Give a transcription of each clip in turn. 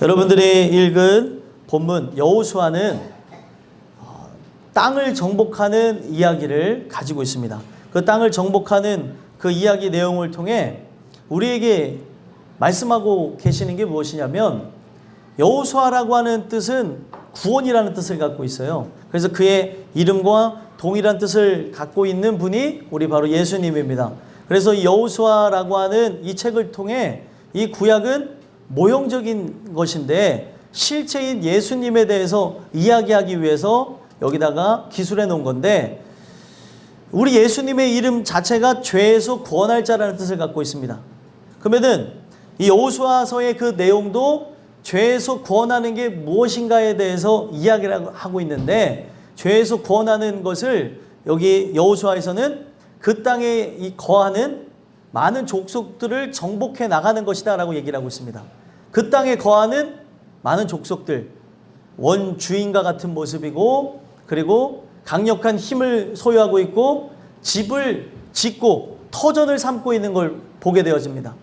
여러분들이 읽은 본문 여호수아는 땅을 정복하는 이야기를 가지고 있습니다. 그 땅을 정복하는 그 이야기 내용을 통해 우리에게 말씀하고 계시는 게 무엇이냐면, 여호수아라고 하는 뜻은 구원이라는 뜻을 갖고 있어요. 그래서 그의 이름과 동일한 뜻을 갖고 있는 분이 우리 바로 예수님입니다. 그래서 이 여호수아라고 하는 이 책을 통해 이 구약은 모형적인 것인데 실체인 예수님에 대해서 이야기하기 위해서 여기다가 기술해 놓은 건데, 우리 예수님의 이름 자체가 죄에서 구원할 자라는 뜻을 갖고 있습니다. 그러면은 이 여호수아서의 그 내용도 죄에서 구원하는 게 무엇인가에 대해서 이야기를 하고 있는데, 죄에서 구원하는 것을 여기 여호수아에서는 그 땅에 거하는 많은 족속들을 정복해 나가는 것이다 라고 얘기를 하고 있습니다. 그 땅에 거하는 많은 족속들, 원주인과 같은 모습이고, 그리고 강력한 힘을 소유하고 있고 집을 짓고 터전을 삼고 있는 걸 보게 되어집니다.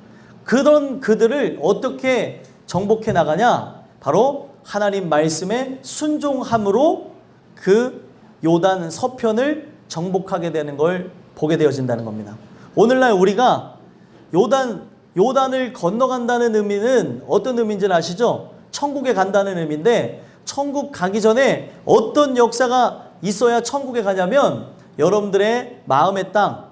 그런 그들을 어떻게 정복해 나가냐? 바로 하나님 말씀에 순종함으로 그 요단 서편을 정복하게 되는 걸 보게 되어진다는 겁니다. 오늘날 우리가 요단을 건너간다는 의미는 어떤 의미인지는 아시죠? 천국에 간다는 의미인데, 천국 가기 전에 어떤 역사가 있어야 천국에 가냐면, 여러분들의 마음의 땅,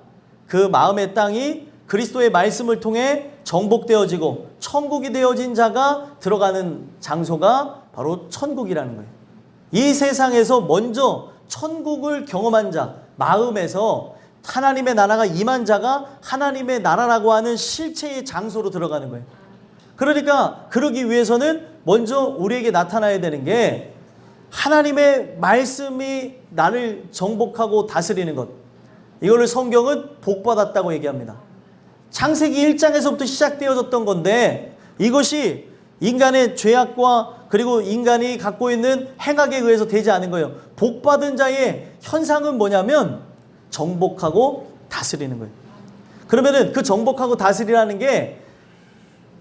그 마음의 땅이 그리스도의 말씀을 통해 정복되어지고 천국이 되어진 자가 들어가는 장소가 바로 천국이라는 거예요. 이 세상에서 먼저 천국을 경험한 자, 마음에서 하나님의 나라가 임한 자가 하나님의 나라라고 하는 실체의 장소로 들어가는 거예요. 그러니까 그러기 위해서는 먼저 우리에게 나타나야 되는 게 하나님의 말씀이 나를 정복하고 다스리는 것. 이거를 성경은 복받았다고 얘기합니다. 창세기 1장에서부터 시작되어졌던 건데, 이것이 인간의 죄악과 그리고 인간이 갖고 있는 행악에 의해서 되지 않은 거예요. 복받은 자의 현상은 뭐냐면 정복하고 다스리는 거예요. 그러면은 그 정복하고 다스리라는 게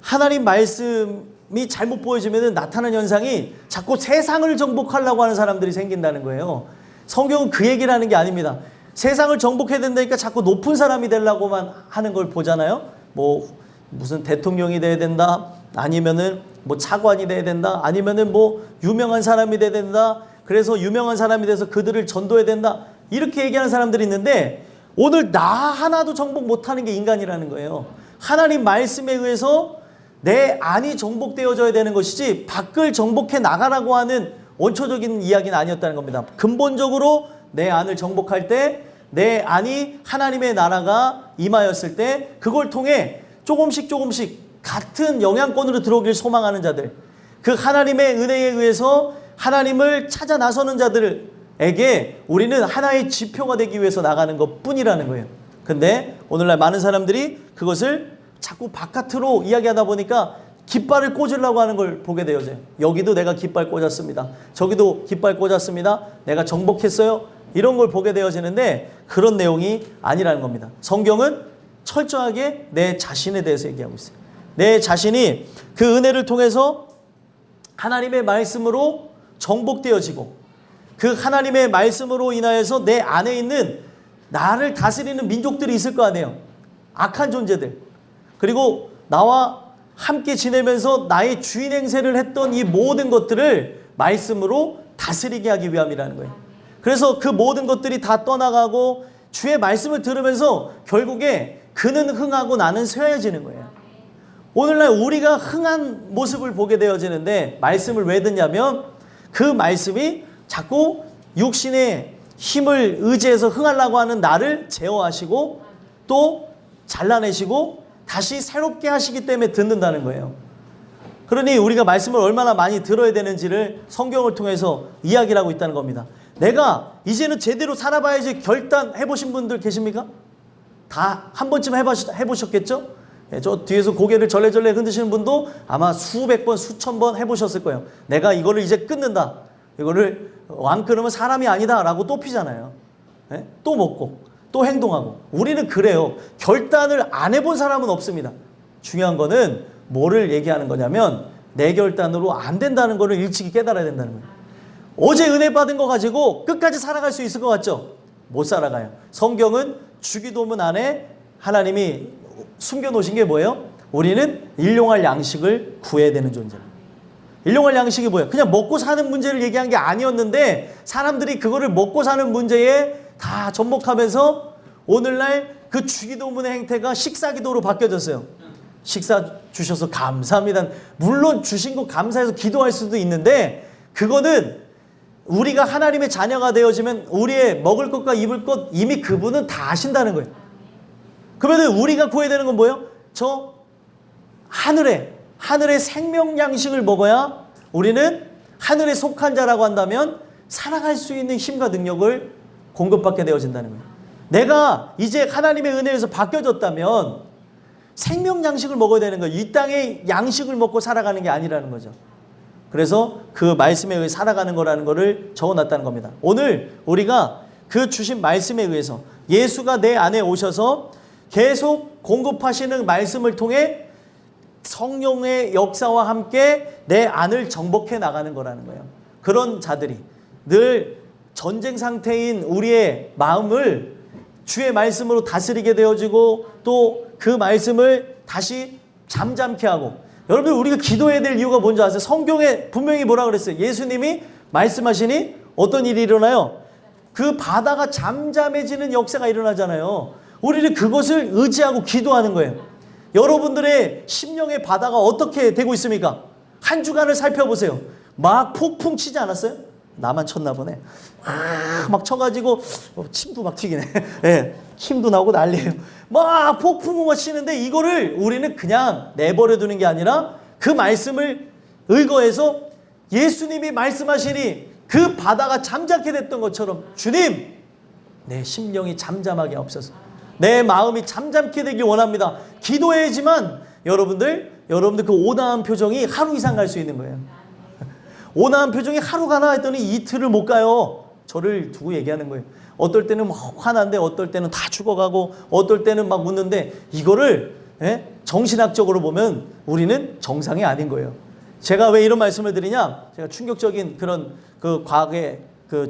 하나님 말씀이 잘못 보여지면 나타나는 현상이 자꾸 세상을 정복하려고 하는 사람들이 생긴다는 거예요. 성경은 그 얘기를 하는 게 아닙니다. 세상을 정복해야 된다니까 자꾸 높은 사람이 되려고만 하는 걸 보잖아요. 뭐 무슨 대통령이 돼야 된다, 아니면은 뭐 차관이 돼야 된다, 아니면은 뭐 유명한 사람이 돼야 된다, 그래서 유명한 사람이 돼서 그들을 전도해야 된다, 이렇게 얘기하는 사람들이 있는데, 오늘 나 하나도 정복 못하는 게 인간이라는 거예요. 하나님 말씀에 의해서 내 안이 정복되어져야 되는 것이지 밖을 정복해 나가라고 하는 원초적인 이야기는 아니었다는 겁니다. 근본적으로 내 안을 정복할 때, 내 안이 하나님의 나라가 임하였을 때 그걸 통해 조금씩 같은 영향권으로 들어오길 소망하는 자들, 그 하나님의 은혜에 의해서 하나님을 찾아 나서는 자들에게 우리는 하나의 지표가 되기 위해서 나가는 것 뿐이라는 거예요. 근데 오늘날 많은 사람들이 그것을 자꾸 바깥으로 이야기하다 보니까 깃발을 꽂으려고 하는 걸 보게 되어져요. 여기도 내가 깃발 꽂았습니다, 저기도 깃발 꽂았습니다, 내가 정복했어요, 이런 걸 보게 되어지는데 그런 내용이 아니라는 겁니다. 성경은 철저하게 내 자신에 대해서 얘기하고 있어요. 내 자신이 그 은혜를 통해서 하나님의 말씀으로 정복되어지고, 그 하나님의 말씀으로 인하여서 내 안에 있는 나를 다스리는 민족들이 있을 거 아니에요. 악한 존재들, 그리고 나와 함께 지내면서 나의 주인 행세를 했던 이 모든 것들을 말씀으로 다스리게 하기 위함이라는 거예요. 그래서 그 모든 것들이 다 떠나가고 주의 말씀을 들으면서 결국에 그는 흥하고 나는 쇠해지는 거예요. 오늘날 우리가 흥한 모습을 보게 되어지는데, 말씀을 왜 듣냐면 그 말씀이 자꾸 육신의 힘을 의지해서 흥하려고 하는 나를 제어하시고 또 잘라내시고 다시 새롭게 하시기 때문에 듣는다는 거예요. 그러니 우리가 말씀을 얼마나 많이 들어야 되는지를 성경을 통해서 이야기를 하고 있다는 겁니다. 내가 이제는 제대로 살아봐야지 결단해 보신 분들 계십니까? 다 한 번쯤 해보셨겠죠? 저 뒤에서 고개를 절레절레 흔드시는 분도 아마 수백 번, 수천 번 해보셨을 거예요. 내가 이거를 이제 끊는다, 이거를 왕 끊으면 사람이 아니다 라고 또 피잖아요. 또 먹고 또 행동하고. 우리는 그래요. 결단을 안 해본 사람은 없습니다. 중요한 거는 뭐를 얘기하는 거냐면 내 결단으로 안 된다는 것을 일찍이 깨달아야 된다는 거예요. 어제 은혜 받은 거 가지고 끝까지 살아갈 수 있을 것 같죠? 못 살아가요. 성경은 주기도문 안에 하나님이 숨겨놓으신 게 뭐예요? 우리는 일용할 양식을 구해야 되는 존재입니다. 일용할 양식이 뭐예요? 그냥 먹고 사는 문제를 얘기한 게 아니었는데 사람들이 그거를 먹고 사는 문제에 다 접목하면서 오늘날 그 주기도문의 행태가 식사기도로 바뀌어졌어요. 식사 주셔서 감사합니다. 물론 주신 거 감사해서 기도할 수도 있는데 그거는 우리가 하나님의 자녀가 되어지면 우리의 먹을 것과 입을 것 이미 그분은 다 아신다는 거예요. 그러면 우리가 구해야 되는 건 뭐예요? 저 하늘의 생명 양식을 먹어야 우리는 하늘에 속한 자라고 한다면 살아갈 수 있는 힘과 능력을 공급받게 되어진다는 거예요. 내가 이제 하나님의 은혜에서 바뀌어졌다면 생명 양식을 먹어야 되는 거예요. 이 땅의 양식을 먹고 살아가는 게 아니라는 거죠. 그래서 그 말씀에 의해 살아가는 거라는 거를 적어놨다는 겁니다. 오늘 우리가 그 주신 말씀에 의해서 예수가 내 안에 오셔서 계속 공급하시는 말씀을 통해 성령의 역사와 함께 내 안을 정복해 나가는 거라는 거예요. 그런 자들이 늘 전쟁 상태인 우리의 마음을 주의 말씀으로 다스리게 되어지고 또 그 말씀을 다시 잠잠케 하고, 여러분 우리가 기도해야 될 이유가 뭔지 아세요? 성경에 분명히 뭐라 그랬어요? 예수님이 말씀하시니 어떤 일이 일어나요? 그 바다가 잠잠해지는 역사가 일어나잖아요. 우리는 그것을 의지하고 기도하는 거예요. 여러분들의 심령의 바다가 어떻게 되고 있습니까? 한 주간을 살펴보세요. 막 폭풍 치지 않았어요? 나만 쳤나 보네. 막 쳐가지고 침도 막 튀기네. 네, 침도 나오고 난리예요. 막 폭풍우가 치는데 이거를 우리는 그냥 내버려 두는 게 아니라 그 말씀을 의거해서 예수님이 말씀하시니 그 바다가 잠잠게 됐던 것처럼 주님, 내 심령이 잠잠하게 없어서 내 마음이 잠잠게 되길 원합니다. 기도해야지만 여러분들 그 온화한 표정이 하루 이상 갈 수 있는 거예요. 온화한 표정이 하루 가나 했더니 이틀을 못 가요. 저를 두고 얘기하는 거예요. 어떨 때는 막 화난데 어떨 때는 다 죽어가고 어떨 때는 막 웃는데 이거를 정신학적으로 보면 우리는 정상이 아닌 거예요. 제가 왜 이런 말씀을 드리냐? 제가 충격적인 그런 그 과거의 그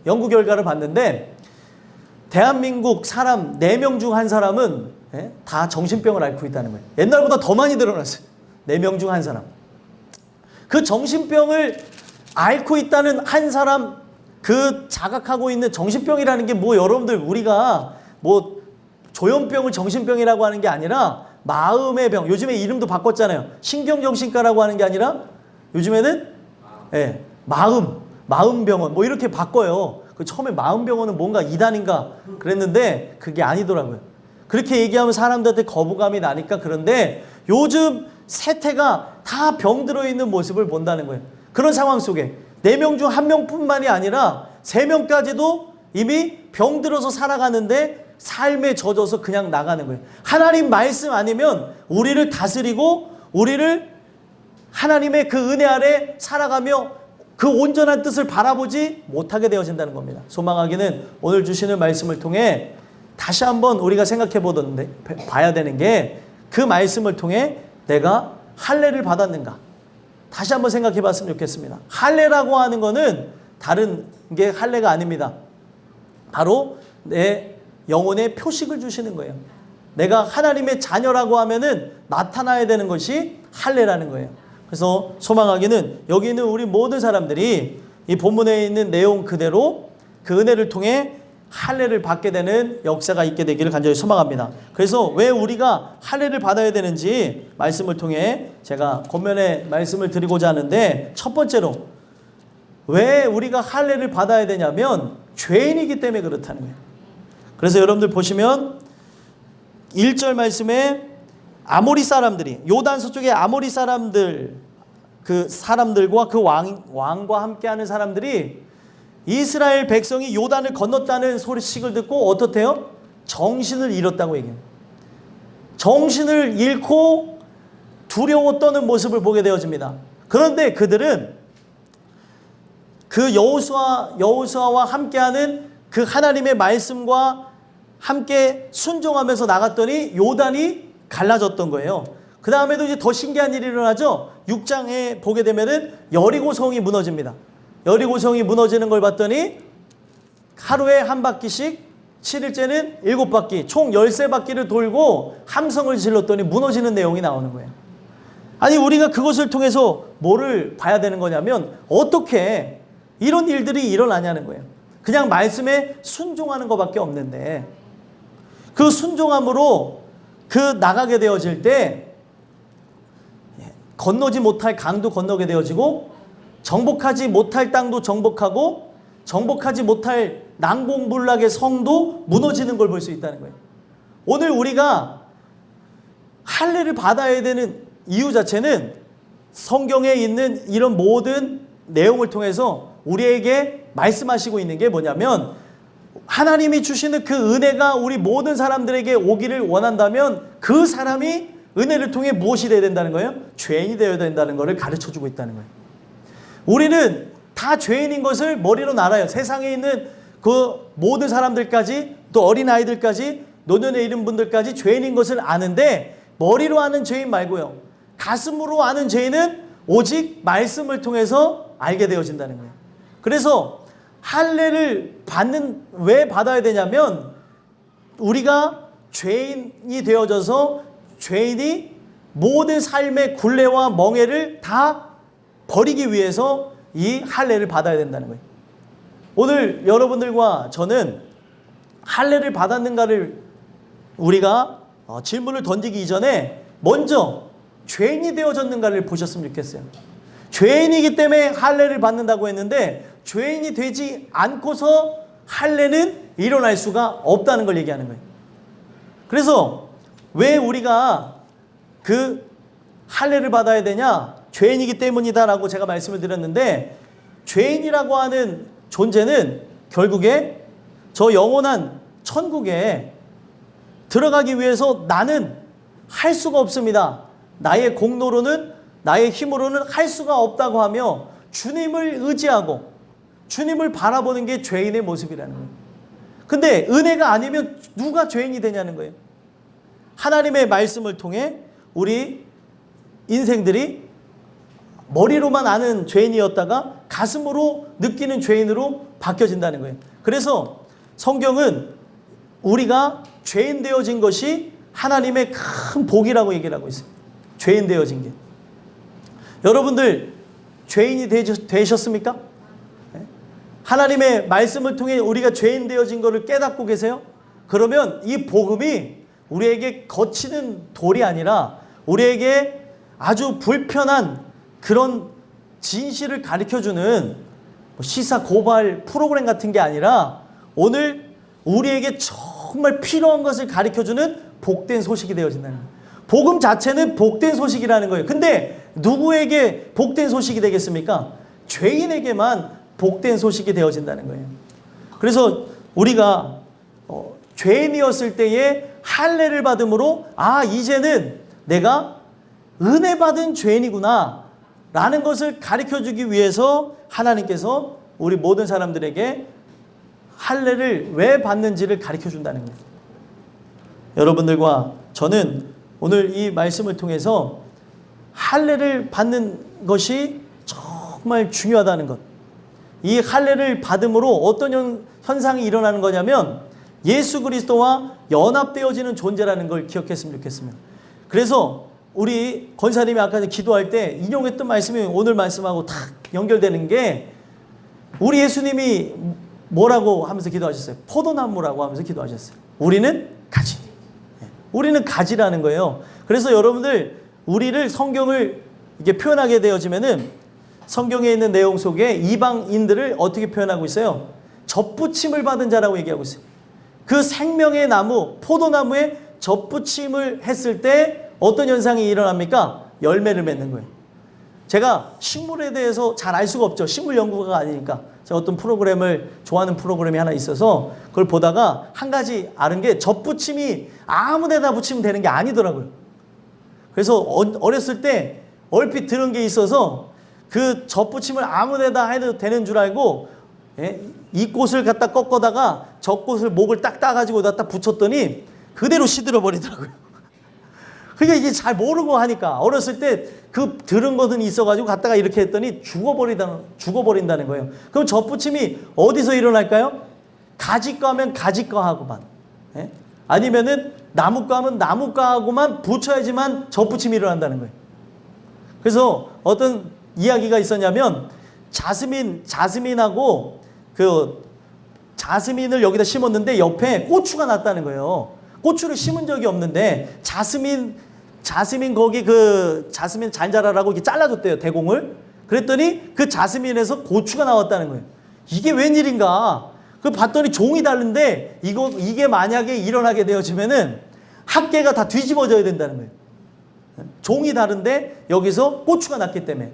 연구 결과를 봤는데 대한민국 사람 4명 중 1사람은 다 정신병을 앓고 있다는 거예요. 옛날보다 더 많이 늘어났어요. 4명 중 1사람. 그 정신병을 앓고 있다는 한 사람, 그 자각하고 있는 정신병이라는 게 뭐 여러분들 우리가 뭐 조현병을 정신병이라고 하는 게 아니라 마음의 병, 요즘에 이름도 바꿨잖아요. 신경정신과라고 하는 게 아니라 요즘에는 마음병원 뭐 이렇게 바꿔요. 그 처음에 마음병원은 뭔가 이단인가 그랬는데 그게 아니더라고요. 그렇게 얘기하면 사람들한테 거부감이 나니까. 그런데 요즘 세태가 다 병 들어있는 모습을 본다는 거예요. 그런 상황 속에 4명 중 1명뿐만이 아니라 3명까지도 이미 병 들어서 살아가는데 삶에 젖어서 그냥 나가는 거예요. 하나님 말씀 아니면 우리를 다스리고 우리를 하나님의 그 은혜 아래 살아가며 그 온전한 뜻을 바라보지 못하게 되어진다는 겁니다. 소망하기는 오늘 주시는 말씀을 통해 다시 한번 우리가 생각해 봐야 되는 게 그 말씀을 통해 내가 할례를 받았는가? 다시 한번 생각해 봤으면 좋겠습니다. 할례라고 하는 거는 다른 게 할례가 아닙니다. 바로 내 영혼의 표식을 주시는 거예요. 내가 하나님의 자녀라고 하면은 나타나야 되는 것이 할례라는 거예요. 그래서 소망하기는 여기 있는 우리 모든 사람들이 이 본문에 있는 내용 그대로 그 은혜를 통해 할례를 받게 되는 역사가 있게 되기를 간절히 소망합니다. 그래서 왜 우리가 할례를 받아야 되는지 말씀을 통해 제가 권면의 말씀을 드리고자 하는데, 첫 번째로 왜 우리가 할례를 받아야 되냐면 죄인이기 때문에 그렇다는 거예요. 그래서 여러분들 보시면 1절 말씀에 아모리 사람들이, 요단 서쪽의 아모리 사람들, 그 사람들과 그 왕과 함께하는 사람들이 이스라엘 백성이 요단을 건넜다는 소식을 듣고 어떻대요? 정신을 잃었다고 얘기해요. 정신을 잃고 두려워 떠는 모습을 보게 되어집니다. 그런데 그들은 그 여호수아와 함께하는 그 하나님의 말씀과 함께 순종하면서 나갔더니 요단이 갈라졌던 거예요. 그 다음에도 이제 더 신기한 일이 일어나죠. 6장에 보게 되면은 여리고성이 무너집니다. 여리고성이 무너지는 걸 봤더니 하루에 한 바퀴씩 7일째는 7바퀴, 총 13바퀴를 돌고 함성을 질렀더니 무너지는 내용이 나오는 거예요. 아니, 우리가 그것을 통해서 뭐를 봐야 되는 거냐면 어떻게 이런 일들이 일어나냐는 거예요. 그냥 말씀에 순종하는 것밖에 없는데 그 순종함으로 나가게 되어질 때 건너지 못할 강도 건너게 되어지고 정복하지 못할 땅도 정복하고 정복하지 못할 난공불락의 성도 무너지는 걸 볼 수 있다는 거예요. 오늘 우리가 할례를 받아야 되는 이유 자체는 성경에 있는 이런 모든 내용을 통해서 우리에게 말씀하시고 있는 게 뭐냐면 하나님이 주시는 그 은혜가 우리 모든 사람들에게 오기를 원한다면 그 사람이 은혜를 통해 무엇이 되어야 된다는 거예요? 죄인이 되어야 된다는 것을 가르쳐주고 있다는 거예요. 우리는 다 죄인인 것을 머리로 알아요. 세상에 있는 그 모든 사람들까지 또 어린아이들까지 노년에 이른 분들까지 죄인인 것을 아는데 머리로 아는 죄인 말고요. 가슴으로 아는 죄인은 오직 말씀을 통해서 알게 되어진다는 거예요. 그래서 할례를 왜 받아야 되냐면 우리가 죄인이 되어져서 죄인이 모든 삶의 굴레와 멍해를 다 버리기 위해서 이 할례를 받아야 된다는 거예요. 오늘 여러분들과 저는 할례를 받았는가를 우리가 질문을 던지기 이전에 먼저 죄인이 되어졌는가를 보셨으면 좋겠어요. 죄인이기 때문에 할례를 받는다고 했는데 죄인이 되지 않고서 할례는 일어날 수가 없다는 걸 얘기하는 거예요. 그래서 왜 우리가 그 할례를 받아야 되냐? 죄인이기 때문이다라고 제가 말씀을 드렸는데 죄인이라고 하는 존재는 결국에 저 영원한 천국에 들어가기 위해서 나는 할 수가 없습니다. 나의 공로로는 나의 힘으로는 할 수가 없다고 하며 주님을 의지하고 주님을 바라보는 게 죄인의 모습이라는 거예요. 근데 은혜가 아니면 누가 죄인이 되냐는 거예요. 하나님의 말씀을 통해 우리 인생들이 머리로만 아는 죄인이었다가 가슴으로 느끼는 죄인으로 바뀌어진다는 거예요. 그래서 성경은 우리가 죄인 되어진 것이 하나님의 큰 복이라고 얘기를 하고 있어요. 죄인 되어진 게. 여러분들 죄인이 되셨습니까? 하나님의 말씀을 통해 우리가 죄인 되어진 것을 깨닫고 계세요? 그러면 이 복음이 우리에게 거치는 돌이 아니라 우리에게 아주 불편한 그런 진실을 가르쳐주는 시사 고발 프로그램 같은 게 아니라 오늘 우리에게 정말 필요한 것을 가르쳐주는 복된 소식이 되어진다는 거예요. 복음 자체는 복된 소식이라는 거예요. 근데 누구에게 복된 소식이 되겠습니까? 죄인에게만 복된 소식이 되어진다는 거예요. 그래서 우리가 죄인이었을 때에 할례를 받음으로 이제는 내가 은혜 받은 죄인이구나 라는 것을 가르쳐주기 위해서 하나님께서 우리 모든 사람들에게 할례를 왜 받는지를 가르쳐준다는 거예요. 여러분들과 저는 오늘 이 말씀을 통해서 할례를 받는 것이 정말 중요하다는 것. 이 할례를 받음으로 어떤 현상이 일어나는 거냐면 예수 그리스도와 연합되어지는 존재라는 걸 기억했으면 좋겠습니다. 그래서 우리 권사님이 아까 기도할 때 인용했던 말씀이 오늘 말씀하고 딱 연결되는 게 우리 예수님이 뭐라고 하면서 기도하셨어요? 포도나무라고 하면서 기도하셨어요. 우리는 가지. 우리는 가지라는 거예요. 그래서 여러분들 우리를 성경을 이게 표현하게 되어지면은 성경에 있는 내용 속에 이방인들을 어떻게 표현하고 있어요? 접붙임을 받은 자라고 얘기하고 있어요. 그 생명의 나무, 포도나무에 접붙임을 했을 때 어떤 현상이 일어납니까? 열매를 맺는 거예요. 제가 식물에 대해서 잘 알 수가 없죠. 식물 연구가가 아니니까. 제가 어떤 프로그램을 좋아하는 프로그램이 하나 있어서 그걸 보다가 한 가지 아는 게 접붙임이 아무 데나 붙이면 되는 게 아니더라고요. 그래서 어렸을 때 얼핏 들은 게 있어서 그 접붙임을 아무 데다 해도 되는 줄 알고 이 꽃을 갖다 꺾어다가 저 꽃을 목을 딱 따가지고 갖다 붙였더니 그대로 시들어 버리더라고요. 그러니까 이게 잘 모르고 하니까 어렸을 때 그 들은 것은 있어가지고 갔다가 이렇게 했더니 죽어버린다는 거예요. 그럼 젖붙임이 어디서 일어날까요? 가지과 하면 가지과하고만, 예? 아니면은 나무과 하면 나무과하고만 붙여야지만 젖붙임이 일어난다는 거예요. 그래서 어떤 이야기가 있었냐면 자스민하고 그 자스민을 여기다 심었는데 옆에 고추가 났다는 거예요. 고추를 심은 적이 없는데 자스민 거기 그 자스민 잘 자라라고 이렇게 잘라줬대요, 대공을. 그랬더니 그 자스민에서 고추가 나왔다는 거예요. 이게 웬일인가? 그 봤더니 종이 다른데 이게 만약에 일어나게 되어지면은 학계가 다 뒤집어져야 된다는 거예요. 종이 다른데 여기서 고추가 났기 때문에.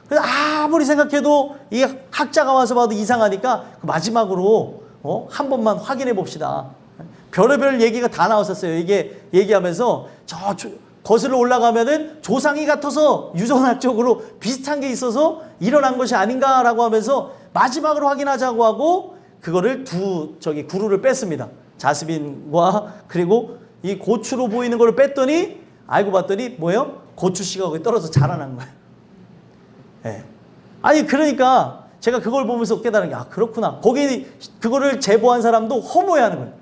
그래서 아무리 생각해도 이 학자가 와서 봐도 이상하니까 마지막으로 한 번만 확인해 봅시다. 별의별 얘기가 다 나왔었어요. 이게 얘기하면서 거슬러 올라가면은 조상이 같아서 유전학적으로 비슷한 게 있어서 일어난 것이 아닌가라고 하면서 마지막으로 확인하자고 하고 그거를 구루를 뺐습니다. 자스민과 그리고 이 고추로 보이는 거를 뺐더니 알고 봤더니 뭐예요? 고추씨가 거기 떨어져 자라난 거예요. 예. 아니 그러니까 제가 그걸 보면서 깨달은 게 그렇구나. 거기 그거를 제보한 사람도 허무해하는 거예요.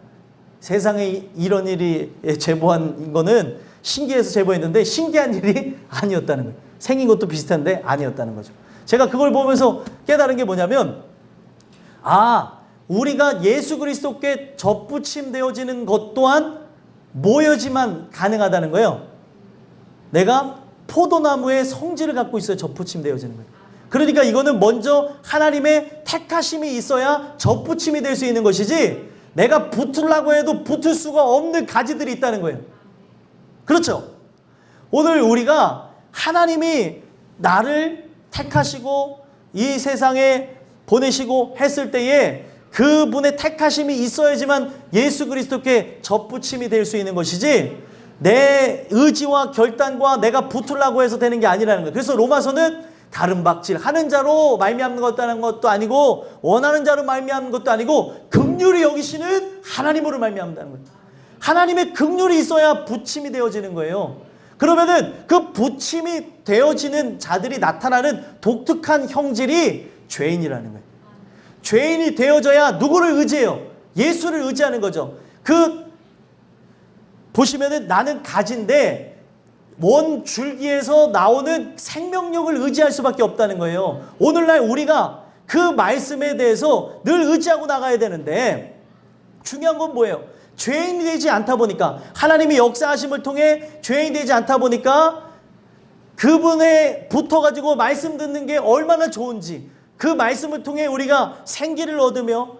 세상에 이런 일이 제보한 거는 신기해서 제보했는데 신기한 일이 아니었다는 거예요. 생긴 것도 비슷한데 아니었다는 거죠. 제가 그걸 보면서 깨달은 게 뭐냐면 우리가 예수 그리스도께 접붙임 되어지는 것 또한 모여지만 가능하다는 거예요. 내가 포도나무의 성질을 갖고 있어야 접붙임 되어지는 거예요. 그러니까 이거는 먼저 하나님의 택하심이 있어야 접붙임이 될 수 있는 것이지 내가 붙으려고 해도 붙을 수가 없는 가지들이 있다는 거예요. 그렇죠? 오늘 우리가 하나님이 나를 택하시고 이 세상에 보내시고 했을 때에 그분의 택하심이 있어야지만 예수 그리스도께 접붙임이 될 수 있는 것이지 내 의지와 결단과 내가 붙으려고 해서 되는 게 아니라는 거예요. 그래서 로마서는 다른 박질 하는 자로 말미암는 것도 아니고 원하는 자로 말미암는 것도 아니고 긍휼히 여기시는 하나님으로 말미암는다는 거예요. 하나님의 긍휼이 있어야 붙임이 되어지는 거예요. 그러면은 그 붙임이 되어지는 자들이 나타나는 독특한 형질이 죄인이라는 거예요. 죄인이 되어져야 누구를 의지해요? 예수를 의지하는 거죠. 보시면은 나는 가지인데 원 줄기에서 나오는 생명력을 의지할 수밖에 없다는 거예요. 오늘날 우리가 그 말씀에 대해서 늘 의지하고 나가야 되는데 중요한 건 뭐예요? 죄인이 되지 않다 보니까 하나님이 역사하심을 통해 죄인이 되지 않다 보니까 그분에 붙어가지고 말씀 듣는 게 얼마나 좋은지 그 말씀을 통해 우리가 생기를 얻으며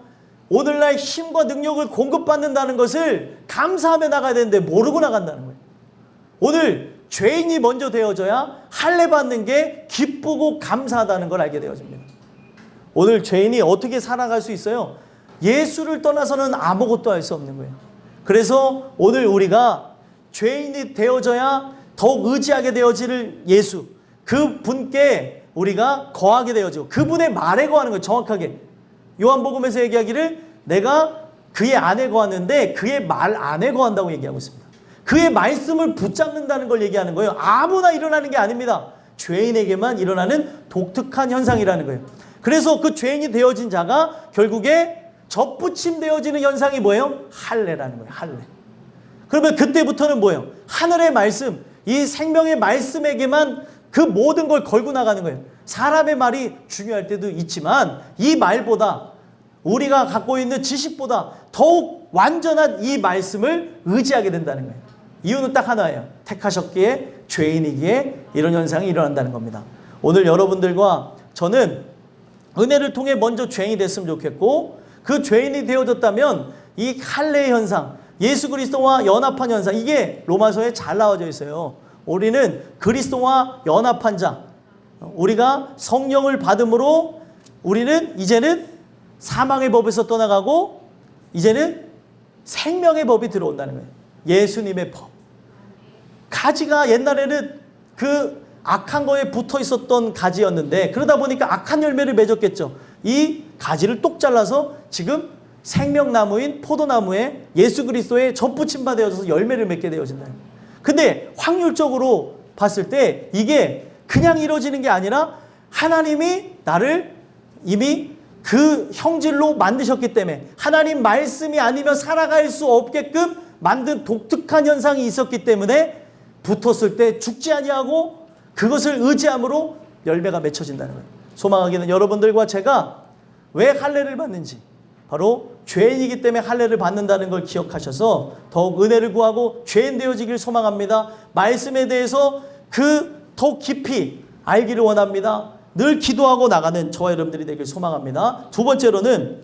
오늘날 힘과 능력을 공급받는다는 것을 감사하며 나가야 되는데 모르고 나간다는 거예요. 오늘 죄인이 먼저 되어져야 할례 받는 게 기쁘고 감사하다는 걸 알게 되어집니다. 오늘 죄인이 어떻게 살아갈 수 있어요? 예수를 떠나서는 아무것도 할 수 없는 거예요. 그래서 오늘 우리가 죄인이 되어져야 더욱 의지하게 되어질 예수, 그 분께 우리가 거하게 되어지고 그분의 말에 거하는 거예요. 정확하게 요한복음에서 얘기하기를 내가 그의 안에 거하는데 그의 말 안에 거한다고 얘기하고 있습니다. 그의 말씀을 붙잡는다는 걸 얘기하는 거예요. 아무나 일어나는 게 아닙니다. 죄인에게만 일어나는 독특한 현상이라는 거예요. 그래서 그 죄인이 되어진 자가 결국에 접붙임 되어지는 현상이 뭐예요? 할례라는 거예요. 할례. 그러면 그때부터는 뭐예요? 하늘의 말씀, 이 생명의 말씀에게만 그 모든 걸 걸고 나가는 거예요. 사람의 말이 중요할 때도 있지만 이 말보다 우리가 갖고 있는 지식보다 더욱 완전한 이 말씀을 의지하게 된다는 거예요. 이유는 딱 하나예요. 택하셨기에 죄인이기에 이런 현상이 일어난다는 겁니다. 오늘 여러분들과 저는 은혜를 통해 먼저 죄인이 됐으면 좋겠고 그 죄인이 되어졌다면 이 할례의 현상, 예수 그리스도와 연합한 현상, 이게 로마서에 잘 나와져 있어요. 우리는 그리스도와 연합한 자, 우리가 성령을 받음으로 우리는 이제는 사망의 법에서 떠나가고 이제는 생명의 법이 들어온다는 거예요. 예수님의 법. 가지가 옛날에는 그 악한 거에 붙어 있었던 가지였는데 그러다 보니까 악한 열매를 맺었겠죠. 이 가지를 똑 잘라서 지금 생명나무인 포도나무에 예수 그리스도의 접붙임 받아서 열매를 맺게 되어진다. 근데 확률적으로 봤을 때 이게 그냥 이루어지는 게 아니라 하나님이 나를 이미 그 형질로 만드셨기 때문에 하나님 말씀이 아니면 살아갈 수 없게끔 만든 독특한 현상이 있었기 때문에 붙었을 때 죽지 아니하고 그것을 의지함으로 열매가 맺혀진다는 거예요. 소망하기는 여러분들과 제가 왜 할례를 받는지 바로 죄인이기 때문에 할례를 받는다는 걸 기억하셔서 더욱 은혜를 구하고 죄인 되어지길 소망합니다. 말씀에 대해서 더 깊이 알기를 원합니다. 늘 기도하고 나가는 저와 여러분들이 되길 소망합니다. 두 번째로는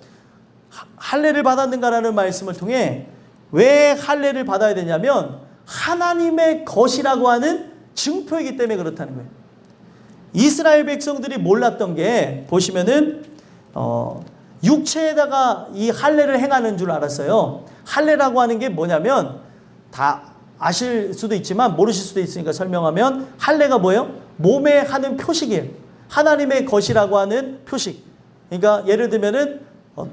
할례를 받았는가라는 말씀을 통해 왜 할례를 받아야 되냐면 하나님의 것이라고 하는 증표이기 때문에 그렇다는 거예요. 이스라엘 백성들이 몰랐던 게 보시면은 육체에다가 이 할례를 행하는 줄 알았어요. 할례라고 하는 게 뭐냐면 다 아실 수도 있지만 모르실 수도 있으니까 설명하면 할례가 뭐예요? 몸에 하는 표식이에요. 하나님의 것이라고 하는 표식. 그러니까 예를 들면은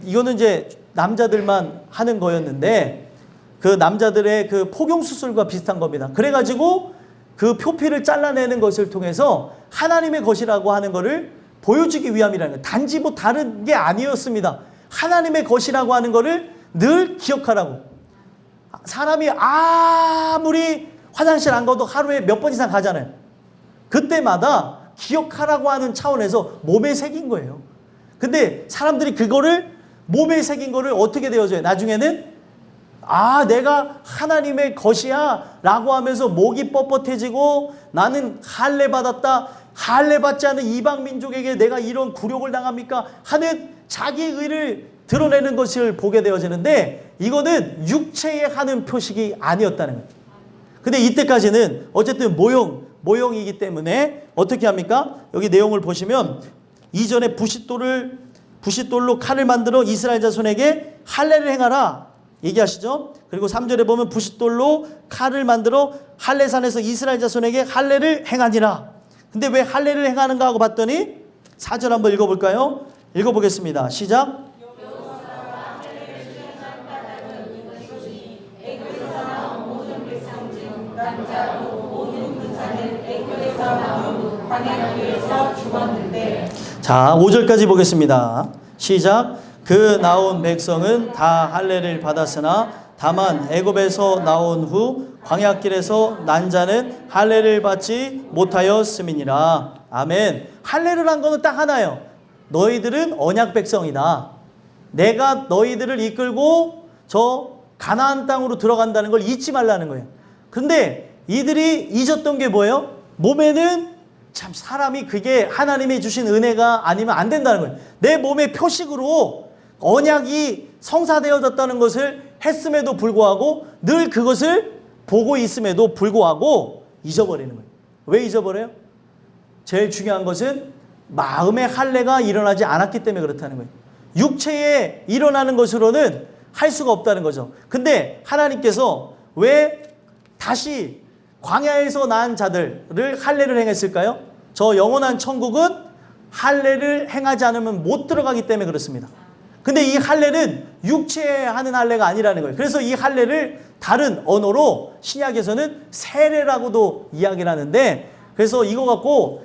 이거는 이제 남자들만 하는 거였는데 그 남자들의 그 포경 수술과 비슷한 겁니다. 그래가지고 그 표피를 잘라내는 것을 통해서 하나님의 것이라고 하는 것을 보여주기 위함이라는 거예요. 단지 뭐 다른 게 아니었습니다. 하나님의 것이라고 하는 것을 늘 기억하라고. 사람이 아무리 화장실 안 가도 하루에 몇 번 이상 가잖아요. 그때마다 기억하라고 하는 차원에서 몸에 새긴 거예요. 근데 사람들이 그거를 몸에 새긴 거를 어떻게 되어져요? 나중에는 내가 하나님의 것이야 라고 하면서 목이 뻣뻣해지고 나는 할례 받았다. 할례 받지 않은 이방 민족에게 내가 이런 굴욕을 당합니까? 하는 자기의 의를 드러내는 것을 보게 되어지는데 이거는 육체에 하는 표식이 아니었다는 거예요. 근데 이때까지는 어쨌든 모형이기 때문에 어떻게 합니까? 여기 내용을 보시면 이전에 부싯돌로 칼을 만들어 이스라엘 자손에게 할례를 행하라 얘기하시죠. 그리고 3절에 보면 부싯돌로 칼을 만들어 할례산에서 이스라엘 자손에게 할례를 행하니라. 근데 왜 할례를 행하는가 하고 봤더니 4절 한번 읽어볼까요? 읽어보겠습니다. 시작. 자, 5절까지 보겠습니다. 시작. 그 나온 백성은 다 할례를 받았으나 다만 애굽에서 나온 후 광야길에서 난 자는 할례를 받지 못하였음이니라. 아멘. 할례를 한 거는 딱 하나예요. 너희들은 언약 백성이다. 내가 너희들을 이끌고 저 가나안 땅으로 들어간다는 걸 잊지 말라는 거예요. 근데 이들이 잊었던 게 뭐예요? 몸에는 참 사람이 그게 하나님이 주신 은혜가 아니면 안 된다는 거예요. 내 몸의 표식으로 언약이 성사되어졌다는 것을 했음에도 불구하고 늘 그것을 보고 있음에도 불구하고 잊어버리는 거예요. 왜 잊어버려요? 제일 중요한 것은 마음의 할례가 일어나지 않았기 때문에 그렇다는 거예요. 육체에 일어나는 것으로는 할 수가 없다는 거죠. 근데 하나님께서 왜 다시 광야에서 난 자들을 할례를 행했을까요? 저 영원한 천국은 할례를 행하지 않으면 못 들어가기 때문에 그렇습니다. 근데 이 할례는 육체에 하는 할례가 아니라는 거예요. 그래서 이 할례를 다른 언어로 신약에서는 세례라고도 이야기를 하는데, 그래서 이거 갖고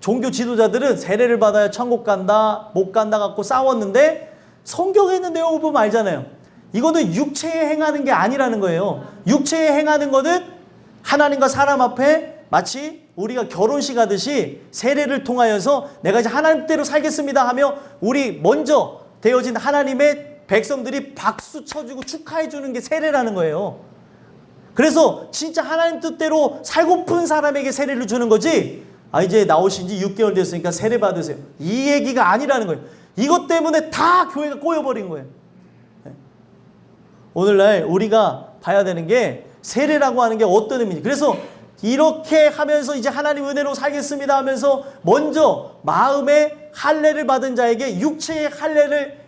종교 지도자들은 세례를 받아야 천국 간다 못 간다 갖고 싸웠는데 성경에 있는 내용을 보면 알잖아요. 이거는 육체에 행하는 게 아니라는 거예요. 육체에 행하는 거는 하나님과 사람 앞에 마치 우리가 결혼식 하듯이 세례를 통하여서 내가 이제 하나님대로 살겠습니다 하며 우리 먼저 되어진 하나님의 백성들이 박수 쳐주고 축하해 주는 게 세례라는 거예요. 그래서 진짜 하나님 뜻대로 살고픈 사람에게 세례를 주는 거지, 이제 나오신 지 6개월 됐으니까 세례 받으세요, 이 얘기가 아니라는 거예요. 이것 때문에 다 교회가 꼬여버린 거예요. 오늘날 우리가 봐야 되는 게 세례라고 하는 게 어떤 의미인지. 그래서 이렇게 하면서 이제 하나님 은혜로 살겠습니다 하면서 먼저 마음의 할례를 받은 자에게 육체의 할례를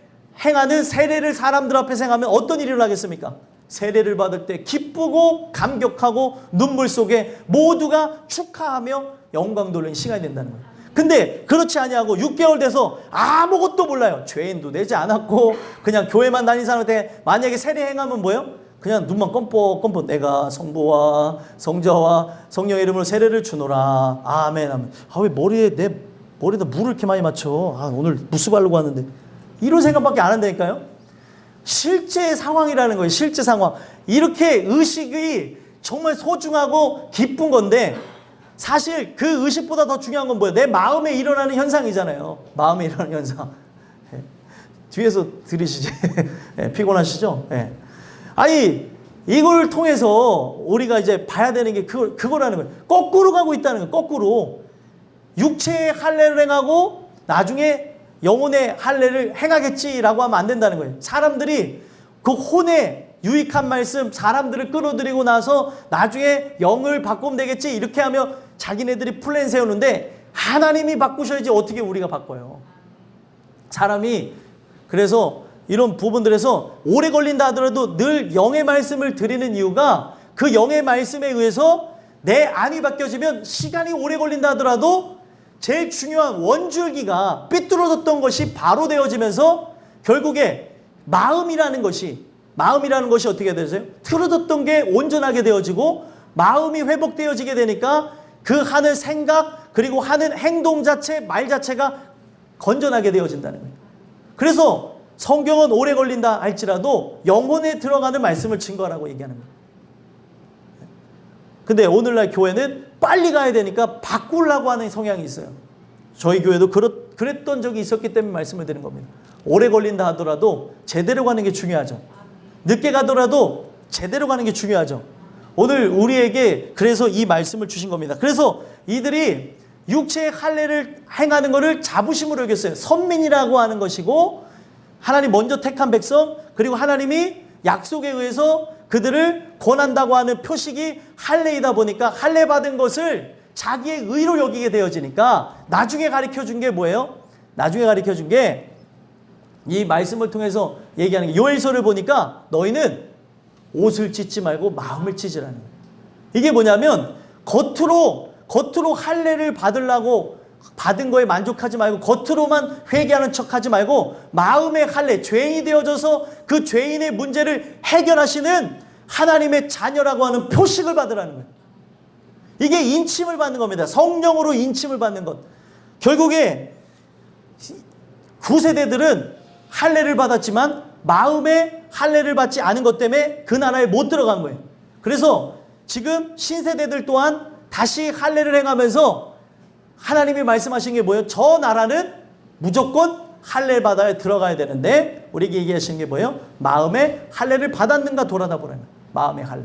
행하는 세례를 사람들 앞에서 행하면 어떤 일이 일어나겠습니까? 세례를 받을 때 기쁘고 감격하고 눈물 속에 모두가 축하하며 영광 돌리는 시간이 된다는 거예요. 근데 그렇지 아니하고 6개월 돼서 아무것도 몰라요. 죄인도 되지 않았고 그냥 교회만 다닌 사람한테 만약에 세례 행하면 뭐예요? 그냥 눈만 껌뻑껌뻑 내가 성부와 성자와 성령의 이름으로 세례를 주노라. 아멘 아멘. 아, 왜 내 머리에다 물을 이렇게 많이 맞춰. 아, 오늘 무스 바르고 왔는데. 이런 생각밖에 안 한다니까요. 실제 상황이라는 거예요. 실제 상황. 이렇게 의식이 정말 소중하고 기쁜 건데 사실 그 의식보다 더 중요한 건 뭐예요? 내 마음에 일어나는 현상이잖아요. 마음에 일어나는 현상. 뒤에서 들으시지. 피곤하시죠? 아니, 이걸 통해서 우리가 이제 봐야 되는 게 그거라는 거예요. 거꾸로 가고 있다는 거예요. 거꾸로. 육체의 할례를 행하고 나중에 영혼의 할례를 행하겠지라고 하면 안 된다는 거예요. 사람들이 그 혼의 유익한 말씀, 사람들을 끌어들이고 나서 나중에 영을 바꾸면 되겠지 이렇게 하며 자기네들이 플랜 세우는데 하나님이 바꾸셔야지 어떻게 우리가 바꿔요. 사람이 그래서 이런 부분들에서 오래 걸린다 하더라도 늘 영의 말씀을 드리는 이유가 그 영의 말씀에 의해서 내 안이 바뀌어지면 시간이 오래 걸린다 하더라도 제일 중요한 원줄기가 삐뚤어졌던 것이 바로 되어지면서 결국에 마음이라는 것이 어떻게 되세요? 틀어졌던 게 온전하게 되어지고 마음이 회복되어지게 되니까 그 하는 생각 그리고 하는 행동 자체, 말 자체가 건전하게 되어진다는 거예요. 그래서 성경은 오래 걸린다 할지라도 영혼에 들어가는 말씀을 증거하라고 얘기하는 거예요. 근데 오늘날 교회는 빨리 가야 되니까 바꾸려고 하는 성향이 있어요. 저희 교회도 그랬던 적이 있었기 때문에 말씀을 드린 겁니다. 오래 걸린다 하더라도 제대로 가는 게 중요하죠. 늦게 가더라도 제대로 가는 게 중요하죠. 오늘 우리에게 그래서 이 말씀을 주신 겁니다. 그래서 이들이 육체의 할례를 행하는 것을 자부심으로 여겼어요. 선민이라고 하는 것이고 하나님 먼저 택한 백성 그리고 하나님이 약속에 의해서 그들을 권한다고 하는 표식이 할례이다 보니까 할례 받은 것을 자기의 의로 여기게 되어지니까 나중에 가르쳐준 게 뭐예요? 나중에 가르쳐준 게 이 말씀을 통해서 얘기하는 게 요엘서를 보니까 너희는 옷을 찢지 말고 마음을 찢으라는 거예요. 이게 뭐냐면 겉으로 할례를 받으려고 받은 거에 만족하지 말고 겉으로만 회개하는 척하지 말고 마음의 할례, 죄인이 되어져서 그 죄인의 문제를 해결하시는 하나님의 자녀라고 하는 표식을 받으라는 거예요. 이게 인침을 받는 겁니다. 성령으로 인침을 받는 것. 결국에 9세대들은 할례를 받았지만 마음의 할례를 받지 않은 것 때문에 그 나라에 못 들어간 거예요. 그래서 지금 신세대들 또한 다시 할례를 행하면서 하나님이 말씀하신 게 뭐예요? 저 나라는 무조건 할례 받아야 들어가야 되는데 우리에게 얘기하신 게 뭐예요? 마음의 할례를 받았는가 돌아다 보라는 거예요. 마음의 할례.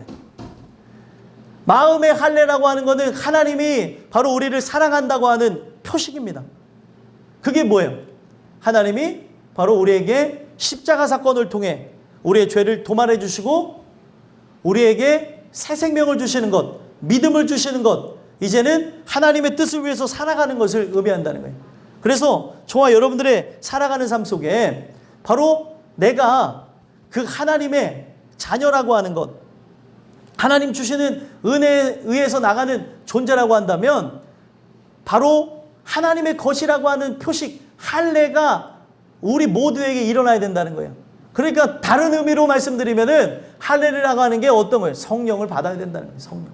마음의 할례라고 하는 것은 하나님이 바로 우리를 사랑한다고 하는 표식입니다. 그게 뭐예요? 하나님이 바로 우리에게 십자가 사건을 통해 우리의 죄를 도말해 주시고 우리에게 새 생명을 주시는 것, 믿음을 주시는 것, 이제는 하나님의 뜻을 위해서 살아가는 것을 의미한다는 거예요. 그래서 저와 여러분들의 살아가는 삶 속에 바로 내가 그 하나님의 자녀라고 하는 것, 하나님 주시는 은혜에 의해서 나가는 존재라고 한다면 바로 하나님의 것이라고 하는 표식, 할례가 우리 모두에게 일어나야 된다는 거예요. 그러니까 다른 의미로 말씀드리면은 할례라고 하는 게 어떤 거예요? 성령을 받아야 된다는 거예요. 성령.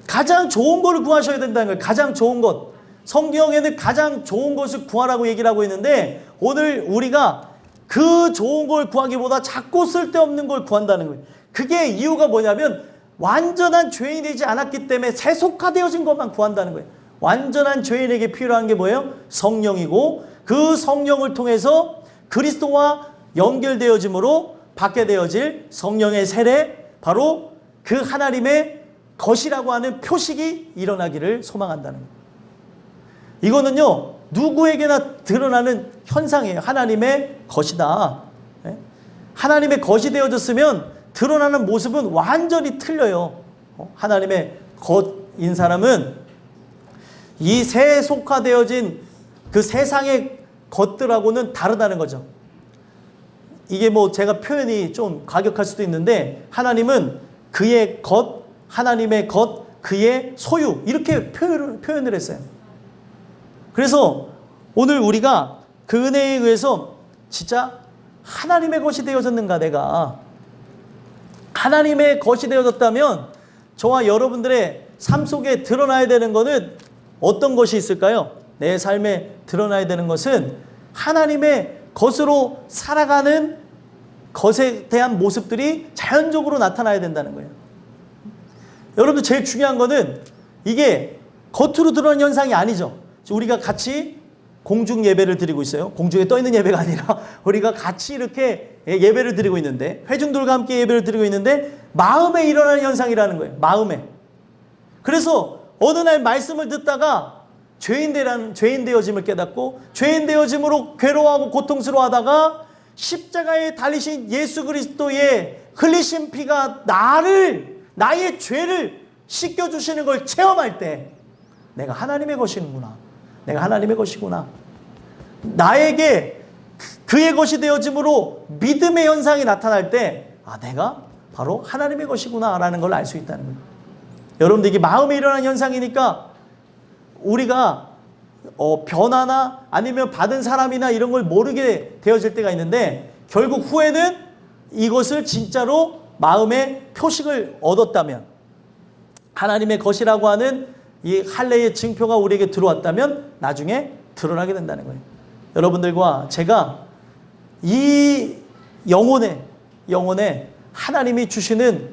가장 좋은 것을 구하셔야 된다는 거예요. 가장 좋은 것. 성경에는 가장 좋은 것을 구하라고 얘기를 하고 있는데 오늘 우리가 그 좋은 걸 구하기보다 자꾸 쓸데없는 걸 구한다는 거예요. 그게 이유가 뭐냐면 완전한 죄인이 되지 않았기 때문에 세속화되어진 것만 구한다는 거예요. 완전한 죄인에게 필요한 게 뭐예요? 성령이고 그 성령을 통해서 그리스도와 연결되어짐으로 받게 되어질 성령의 세례, 바로 그 하나님의 것이라고 하는 표식이 일어나기를 소망한다는 거예요. 이거는요 누구에게나 드러나는 현상이에요. 하나님의 것이다. 하나님의 것이 되어졌으면 드러나는 모습은 완전히 틀려요. 하나님의 것인 사람은 이 세속화되어진 그 세상의 것들하고는 다르다는 거죠. 이게 뭐 제가 표현이 좀 과격할 수도 있는데 하나님은 그의 것, 하나님의 것, 그의 소유 이렇게 표현을 했어요. 그래서 오늘 우리가 그 은혜에 의해서 진짜 하나님의 것이 되어졌는가 내가, 하나님의 것이 되어졌다면 저와 여러분들의 삶 속에 드러나야 되는 것은 어떤 것이 있을까요? 내 삶에 드러나야 되는 것은 하나님의 것으로 살아가는 것에 대한 모습들이 자연적으로 나타나야 된다는 거예요. 여러분들 제일 중요한 것은 이게 겉으로 드러나는 현상이 아니죠. 우리가 같이 공중 예배를 드리고 있어요. 공중에 떠 있는 예배가 아니라 우리가 같이 이렇게 예배를 드리고 있는데, 회중들과 함께 예배를 드리고 있는데 마음에 일어나는 현상이라는 거예요. 마음에. 그래서 어느 날 말씀을 듣다가 죄인 되어짐을 깨닫고 죄인 되어짐으로 괴로워하고 고통스러워하다가 십자가에 달리신 예수 그리스도의 흘리신 피가 나의 죄를 씻겨주시는 걸 체험할 때 내가 하나님의 것이구나. 내가 하나님의 것이구나. 나에게 그의 것이 되어짐으로 믿음의 현상이 나타날 때 내가 바로 하나님의 것이구나 라는 걸 알 수 있다는 거예요. 여러분들 이게 마음에 일어나는 현상이니까 우리가 변화나 아니면 받은 사람이나 이런 걸 모르게 되어질 때가 있는데 결국 후에는 이것을 진짜로 마음의 표식을 얻었다면 하나님의 것이라고 하는 이 할례의 증표가 우리에게 들어왔다면 나중에 드러나게 된다는 거예요. 여러분들과 제가 이 영혼에 하나님이 주시는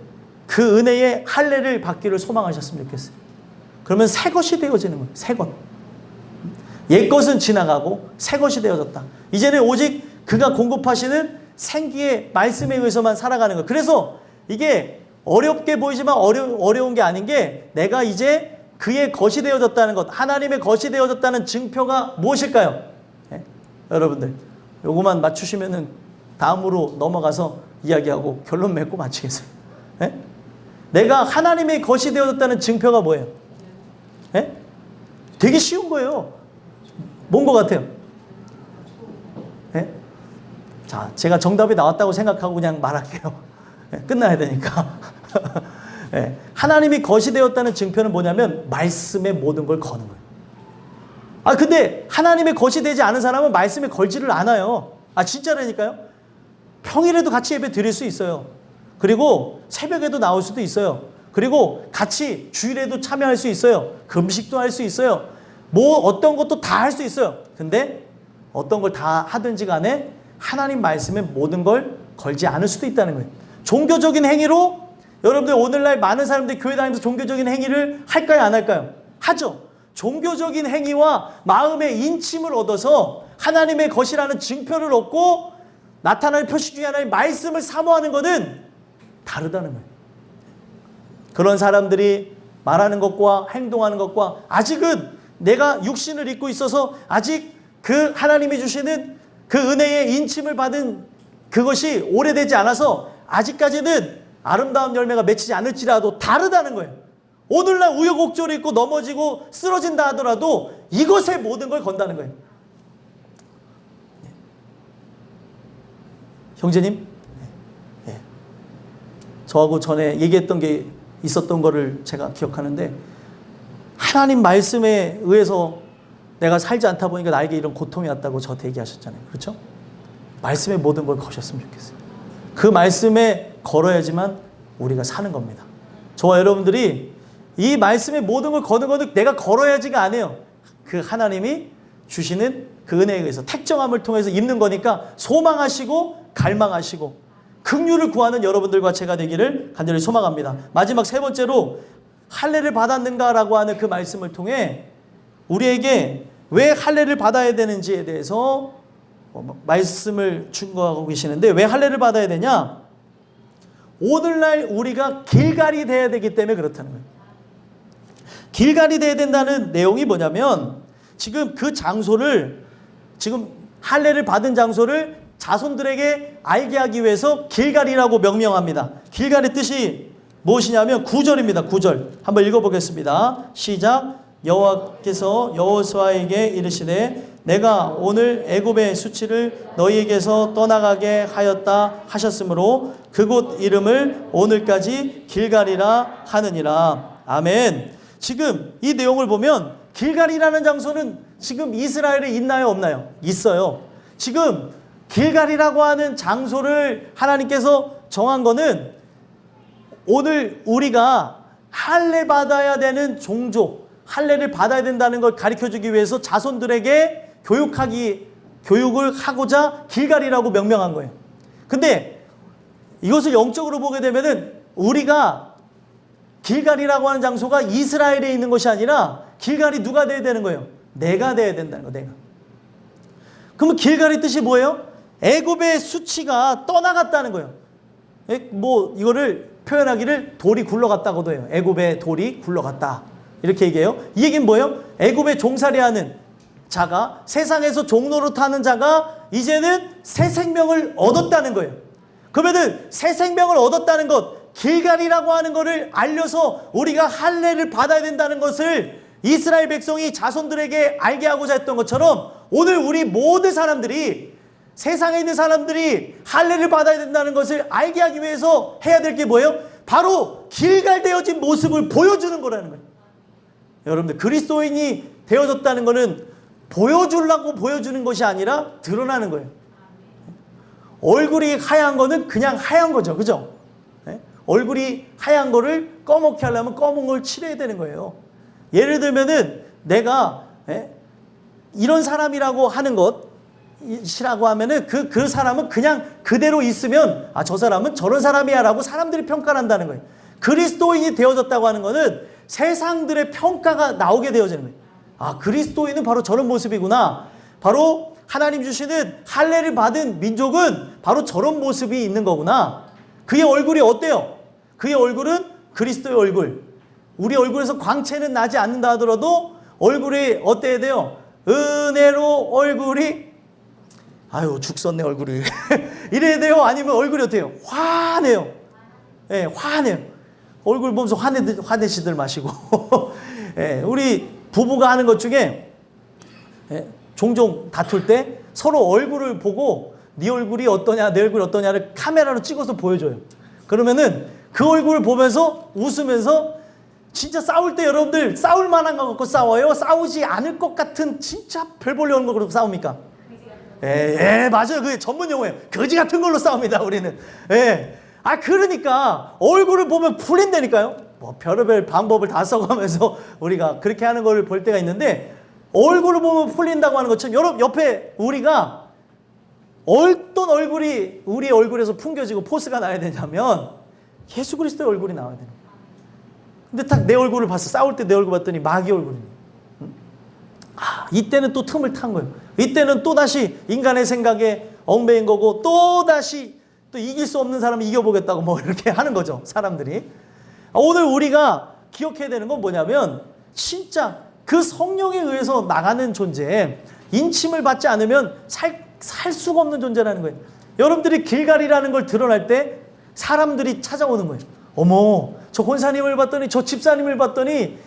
그 은혜의 할례를 받기를 소망하셨으면 좋겠어요. 그러면 새 것이 되어지는 거예요. 새 것. 옛 것은 지나가고 새 것이 되어졌다. 이제는 오직 그가 공급하시는 생기의 말씀에 의해서만 살아가는 거예요. 그래서 이게 어렵게 보이지만 어려운 게 아닌 게 내가 이제 그의 것이 되어졌다는 것, 하나님의 것이 되어졌다는 증표가 무엇일까요? 여러분들 요거만 맞추시면은 다음으로 넘어가서 이야기하고 결론 맺고 마치겠습니다. 내가 하나님의 것이 되어졌다는 증표가 뭐예요? 되게 쉬운 거예요. 뭔 것 같아요? 자, 제가 정답이 나왔다고 생각하고 그냥 말할게요. 끝나야 되니까. 하나님이 것이 되었다는 증표는 뭐냐면 말씀의 모든 걸 거는 거예요. 근데 하나님의 것이 되지 않은 사람은 말씀에 걸지를 않아요. 진짜라니까요. 평일에도 같이 예배 드릴 수 있어요. 그리고 새벽에도 나올 수도 있어요. 그리고 같이 주일에도 참여할 수 있어요. 금식도 할 수 있어요. 어떤 것도 다 할 수 있어요. 근데 어떤 걸 다 하든지 간에 하나님 말씀에 모든 걸 걸지 않을 수도 있다는 거예요. 종교적인 행위로 여러분들 오늘날 많은 사람들이 교회 다니면서 종교적인 행위를 할까요? 안 할까요? 하죠. 종교적인 행위와 마음의 인침을 얻어서 하나님의 것이라는 증표를 얻고 나타나는 표시 중에 하나의 말씀을 사모하는 것은 다르다는 거예요. 그런 사람들이 말하는 것과 행동하는 것과 아직은 내가 육신을 입고 있어서 아직 그 하나님이 주시는 그 은혜의 인침을 받은 그것이 오래되지 않아서 아직까지는 아름다운 열매가 맺히지 않을지라도 다르다는 거예요. 오늘날 우여곡절이 있고 넘어지고 쓰러진다 하더라도 이것에 모든 걸 건다는 거예요. 형제님, 저하고 전에 얘기했던 게 있었던 거를 제가 기억하는데 하나님 말씀에 의해서 내가 살지 않다 보니까 나에게 이런 고통이 왔다고 저한테 얘기하셨잖아요. 그렇죠? 말씀에 모든 걸 거셨으면 좋겠어요. 그 말씀에 걸어야지만 우리가 사는 겁니다. 저와 여러분들이 이 말씀에 모든 걸 거는 것은 내가 걸어야지가 아니에요. 그 하나님이 주시는 그 은혜에 의해서 택정함을 통해서 입는 거니까 소망하시고 갈망하시고 긍휼을 구하는 여러분들과 제가 되기를 간절히 소망합니다. 마지막 세 번째로 할례를 받았는가라고 하는 그 말씀을 통해 우리에게 왜 할례를 받아야 되는지에 대해서 말씀을 증거하고 계시는데 왜 할례를 받아야 되냐? 오늘날 우리가 길갈이 돼야 되기 때문에 그렇다는 거예요. 길갈이 돼야 된다는 내용이 뭐냐면 지금 그 장소를 지금 할례를 받은 장소를 자손들에게 알게 하기 위해서 길갈이라고 명명합니다. 길갈의 뜻이 무엇이냐면 9절입니다. 9절 한번 읽어보겠습니다. 시작. 여호와께서 여호수아에게 이르시되 내가 오늘 애굽의 수치를 너희에게서 떠나가게 하였다 하셨으므로 그곳 이름을 오늘까지 길갈이라 하느니라. 아멘. 지금 이 내용을 보면 길갈이라는 장소는 지금 이스라엘에 있나요? 없나요? 있어요. 지금 길갈이라고 하는 장소를 하나님께서 정한 거는 오늘 우리가 할례 받아야 되는 종족, 할례를 받아야 된다는 걸 가르쳐주기 위해서 자손들에게 교육을 하고자 길갈이라고 명명한 거예요. 근데 이것을 영적으로 보게 되면은 우리가 길갈이라고 하는 장소가 이스라엘에 있는 것이 아니라 길갈이 누가 돼야 되는 거예요? 내가 돼야 된다는 거예요. 내가. 그러면 길갈의 뜻이 뭐예요? 애굽의 수치가 떠나갔다는 거예요. 뭐 이거를 표현하기를 돌이 굴러갔다고도 해요. 애굽의 돌이 굴러갔다. 이렇게 얘기해요. 이 얘기는 뭐예요? 애굽의 종살이하는 자가, 세상에서 종노릇하는 자가 이제는 새 생명을 얻었다는 거예요. 그러면은 새 생명을 얻었다는 것, 길갈이라고 하는 것을 알려서 우리가 할례를 받아야 된다는 것을 이스라엘 백성이 자손들에게 알게 하고자 했던 것처럼 오늘 우리 모든 사람들이, 세상에 있는 사람들이 할례를 받아야 된다는 것을 알게 하기 위해서 해야 될 게 뭐예요? 바로 길갈되어진 모습을 보여주는 거라는 거예요. 여러분들, 그리스도인이 되어졌다는 것은 보여주려고 보여주는 것이 아니라 드러나는 거예요. 얼굴이 하얀 거는 그냥 하얀 거죠. 그죠? 얼굴이 하얀 거를 검게 하려면 검은 걸 칠해야 되는 거예요. 예를 들면은 내가 이런 사람이라고 하는 것이라고 하면은 그 사람은 그냥 그대로 있으면 아, 저 사람은 저런 사람이야 라고 사람들이 평가를 한다는 거예요. 그리스도인이 되어졌다고 하는 것은 세상들의 평가가 나오게 되어지는 거예요. 아, 그리스도인은 바로 저런 모습이구나. 바로 하나님 주시는 할례를 받은 민족은 바로 저런 모습이 있는 거구나. 그의 얼굴이 어때요? 그의 얼굴은 그리스도의 얼굴. 우리 얼굴에서 광채는 나지 않는다 하더라도 얼굴이 어때야 돼요? 은혜로 얼굴이, 아유 죽 썼네 얼굴이. 이래야 돼요? 아니면 얼굴이 어때요? 환해요. 예, 환해요. 얼굴 보면서 화내시들 마시고. 예, 우리 부부가 하는 것 중에 종종 다툴 때 서로 얼굴을 보고 네 얼굴이 어떠냐, 내 얼굴이 어떠냐를 카메라로 찍어서 보여줘요. 그러면은 그 얼굴을 보면서 웃으면서, 진짜 싸울 때 여러분들 싸울 만한 거 갖고 싸워요? 싸우지 않을 것 같은 진짜 별 볼일 없는 거 갖고 싸웁니까? 예, 맞아요. 그게 전문 용어예요. 거지 같은 걸로 싸웁니다, 우리는. 예. 아, 그러니까 얼굴을 보면 풀린다니까요. 뭐 별의별 방법을 다 써가면서 우리가 그렇게 하는 걸 볼 때가 있는데, 얼굴을 보면 풀린다고 하는 것처럼 여러분 옆에 우리가 어떤 얼굴이 우리 얼굴에서 풍겨지고 포스가 나야 되냐면 예수 그리스도의 얼굴이 나와야 되는 거예요. 근데 딱 내 얼굴을 봤어. 싸울 때 내 얼굴 봤더니 마귀 얼굴이에요. 아, 이때는 또 틈을 탄 거예요. 이때는 또다시 인간의 생각에 얽매인 거고, 또다시 또 이길 수 없는 사람을 이겨보겠다고 뭐 이렇게 하는 거죠, 사람들이. 오늘 우리가 기억해야 되는 건 뭐냐면, 진짜 그 성령에 의해서 나가는 존재, 인침을 받지 않으면 살 수가 없는 존재라는 거예요. 여러분들이 길갈이라는 걸 드러날 때 사람들이 찾아오는 거예요. 어머, 저 권사님을 봤더니, 저 집사님을 봤더니,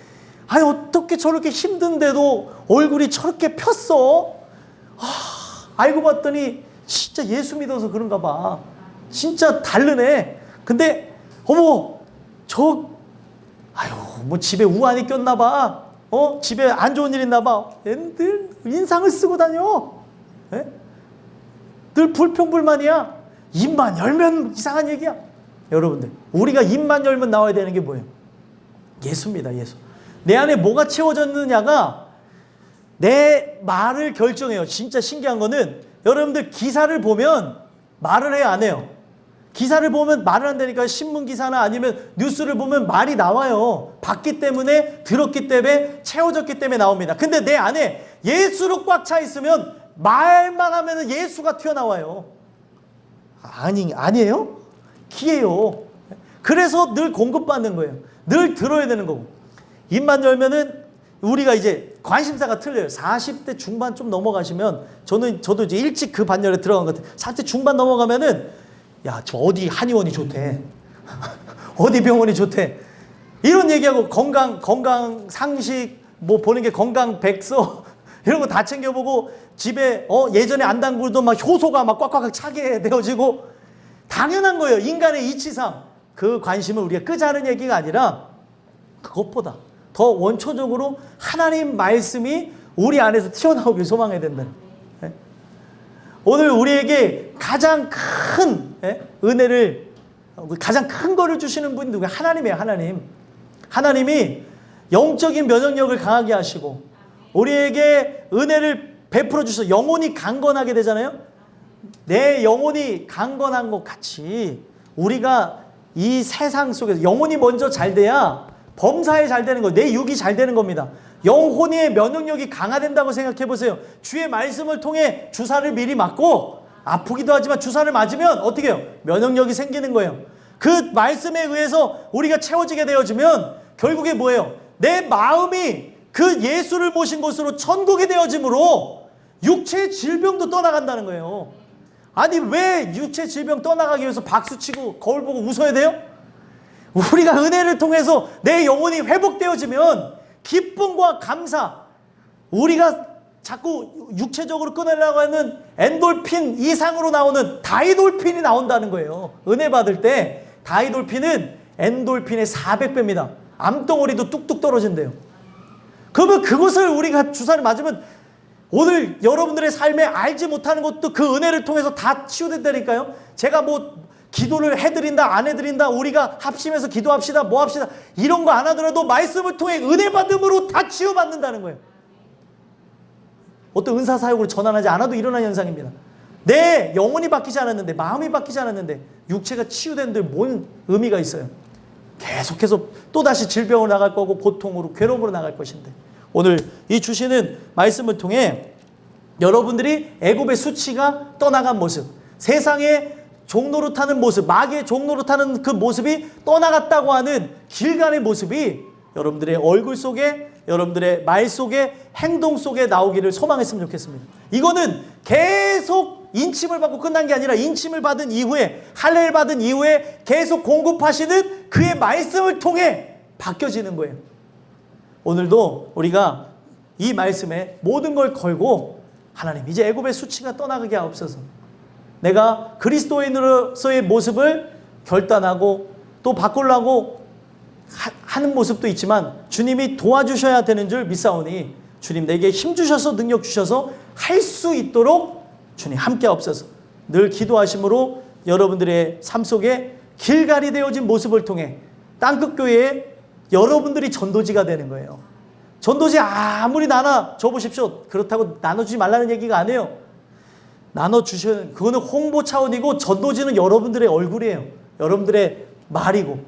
아니 어떻게 저렇게 힘든데도 얼굴이 저렇게 폈어? 아, 알고 봤더니 진짜 예수 믿어서 그런가 봐. 진짜 다르네. 근데 어머, 뭐 집에 우환이 꼈나 봐. 집에 안 좋은 일 있나 봐. 늘 인상을 쓰고 다녀. 에? 늘 불평불만이야. 입만 열면 이상한 얘기야. 여러분들, 우리가 입만 열면 나와야 되는 게 뭐예요? 예수입니다. 예수. 내 안에 뭐가 채워졌느냐가 내 말을 결정해요. 진짜 신기한 거는 여러분들 기사를 보면 말을 해요, 안 해요? 기사를 보면 말을 한다니까. 신문 기사나 아니면 뉴스를 보면 말이 나와요. 봤기 때문에, 들었기 때문에, 채워졌기 때문에 나옵니다. 근데 내 안에 예수로 꽉 차 있으면 말만 하면 예수가 튀어나와요. 아니에요? 기예요. 그래서 늘 공급받는 거예요. 늘 들어야 되는 거고. 입만 열면은 우리가 이제 관심사가 틀려요. 40대 중반 좀 넘어가시면, 저도 이제 일찍 그 반열에 들어간 것 같아요. 40대 중반 넘어가면은, 야, 저 어디 한의원이 좋대. 어디 병원이 좋대. 이런 얘기하고 건강 상식, 뭐 보는 게 건강 백서, 이런 거 다 챙겨보고, 집에, 예전에 안 담그던 막 효소가 막 꽉꽉 차게 되어지고, 당연한 거예요. 인간의 이치상. 그 관심을 우리가 끄자는 얘기가 아니라, 그것보다 더 원초적으로 하나님 말씀이 우리 안에서 튀어나오길 소망해야 된다. 오늘 우리에게 가장 큰 은혜를 가장 큰 거를 주시는 분이 누구예요? 하나님이에요. 하나님. 하나님이 영적인 면역력을 강하게 하시고 우리에게 은혜를 베풀어 주셔서 영혼이 강건하게 되잖아요. 내 영혼이 강건한 것 같이 우리가 이 세상 속에서 영혼이 먼저 잘 돼야 범사에 잘 되는 거예요. 내 육이 잘 되는 겁니다. 영혼의 면역력이 강화된다고 생각해 보세요. 주의 말씀을 통해 주사를 미리 맞고 아프기도 하지만 주사를 맞으면 어떻게 해요? 면역력이 생기는 거예요. 그 말씀에 의해서 우리가 채워지게 되어지면 결국에 뭐예요? 내 마음이 그 예수를 모신 곳으로 천국이 되어짐으로 육체의 질병도 떠나간다는 거예요. 아니 왜 육체 질병 떠나가기 위해서 박수치고 거울 보고 웃어야 돼요? 우리가 은혜를 통해서 내 영혼이 회복되어지면 기쁨과 감사, 우리가 자꾸 육체적으로 끊으려고 하는 엔돌핀 이상으로 나오는 다이돌핀이 나온다는 거예요. 은혜 받을 때 다이돌핀은 엔돌핀의 400배입니다. 암덩어리도 뚝뚝 떨어진대요. 그러면 그것을 우리가 주사를 맞으면 오늘 여러분들의 삶에 알지 못하는 것도 그 은혜를 통해서 다 치유된다니까요. 제가 뭐 기도를 해드린다 안 해드린다 우리가 합심해서 기도합시다 뭐 합시다 이런 거 안 하더라도 말씀을 통해 은혜 받음으로 다 치유받는다는 거예요. 어떤 은사 사역으로 전환하지 않아도 일어나는 현상입니다. 내 영혼이 바뀌지 않았는데 마음이 바뀌지 않았는데 육체가 치유된 데 뭔 의미가 있어요. 계속해서 또다시 질병으로 나갈 거고 고통으로 괴로움으로 나갈 것인데 오늘 이 주시는 말씀을 통해 여러분들이 애굽의 수치가 떠나간 모습, 세상의 종로로 타는 모습, 마귀의 종로로 타는 그 모습이 떠나갔다고 하는 길간의 모습이 여러분들의 얼굴 속에, 여러분들의 말 속에, 행동 속에 나오기를 소망했으면 좋겠습니다. 이거는 계속 인침을 받고 끝난 게 아니라 인침을 받은 이후에, 할례를 받은 이후에 계속 공급하시는 그의 말씀을 통해 바뀌어지는 거예요. 오늘도 우리가 이 말씀에 모든 걸 걸고 하나님 이제 애굽의 수치가 떠나가게 하옵소서. 내가 그리스도인으로서의 모습을 결단하고 또 바꾸려고 하는 모습도 있지만 주님이 도와주셔야 되는 줄 믿사오니 주님 내게 힘 주셔서 능력 주셔서 할 수 있도록 주님 함께 하옵소서. 늘 기도하심으로 여러분들의 삶 속에 길갈이 되어진 모습을 통해 땅끝교회에 여러분들이 전도지가 되는 거예요. 전도지 아무리 나눠줘 보십시오. 그렇다고 나눠주지 말라는 얘기가 아니에요. 나눠주시는 그거는 홍보 차원이고 전도지는 여러분들의 얼굴이에요. 여러분들의 말이고.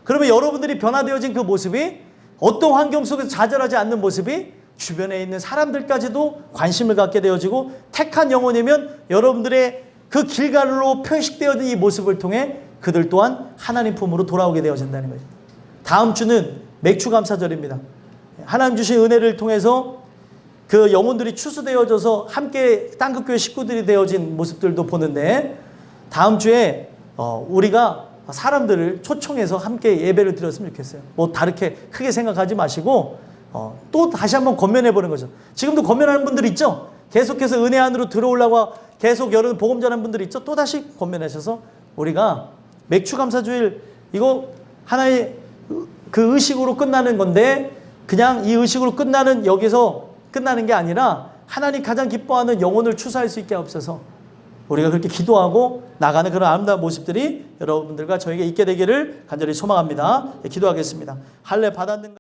그러면 여러분들이 변화되어진 그 모습이 어떤 환경 속에서 좌절하지 않는 모습이 주변에 있는 사람들까지도 관심을 갖게 되어지고 택한 영혼이면 여러분들의 그 길갈로 표식되어진 이 모습을 통해 그들 또한 하나님 품으로 돌아오게 되어진다는 거예요. 다음 주는 맥추감사절입니다. 하나님 주신 은혜를 통해서 그 영혼들이 추수되어져서 함께 땅끝교회 식구들이 되어진 모습들도 보는데 다음 주에 우리가 사람들을 초청해서 함께 예배를 드렸으면 좋겠어요. 뭐 다르게 크게 생각하지 마시고 또 다시 한번 권면해보는 거죠. 지금도 권면하는 분들 있죠? 계속해서 은혜 안으로 들어오려고 계속 여러분 복음 전하는 분들 있죠? 또 다시 권면하셔서 우리가 맥추감사주일 이거 하나의 그 의식으로 끝나는 건데 그냥 이 의식으로 끝나는 여기서 끝나는 게 아니라 하나님 가장 기뻐하는 영혼을 추수할 수 있게 하옵소서. 우리가 그렇게 기도하고 나가는 그런 아름다운 모습들이 여러분들과 저에게 있게 되기를 간절히 소망합니다. 기도하겠습니다. 할례 받았는가?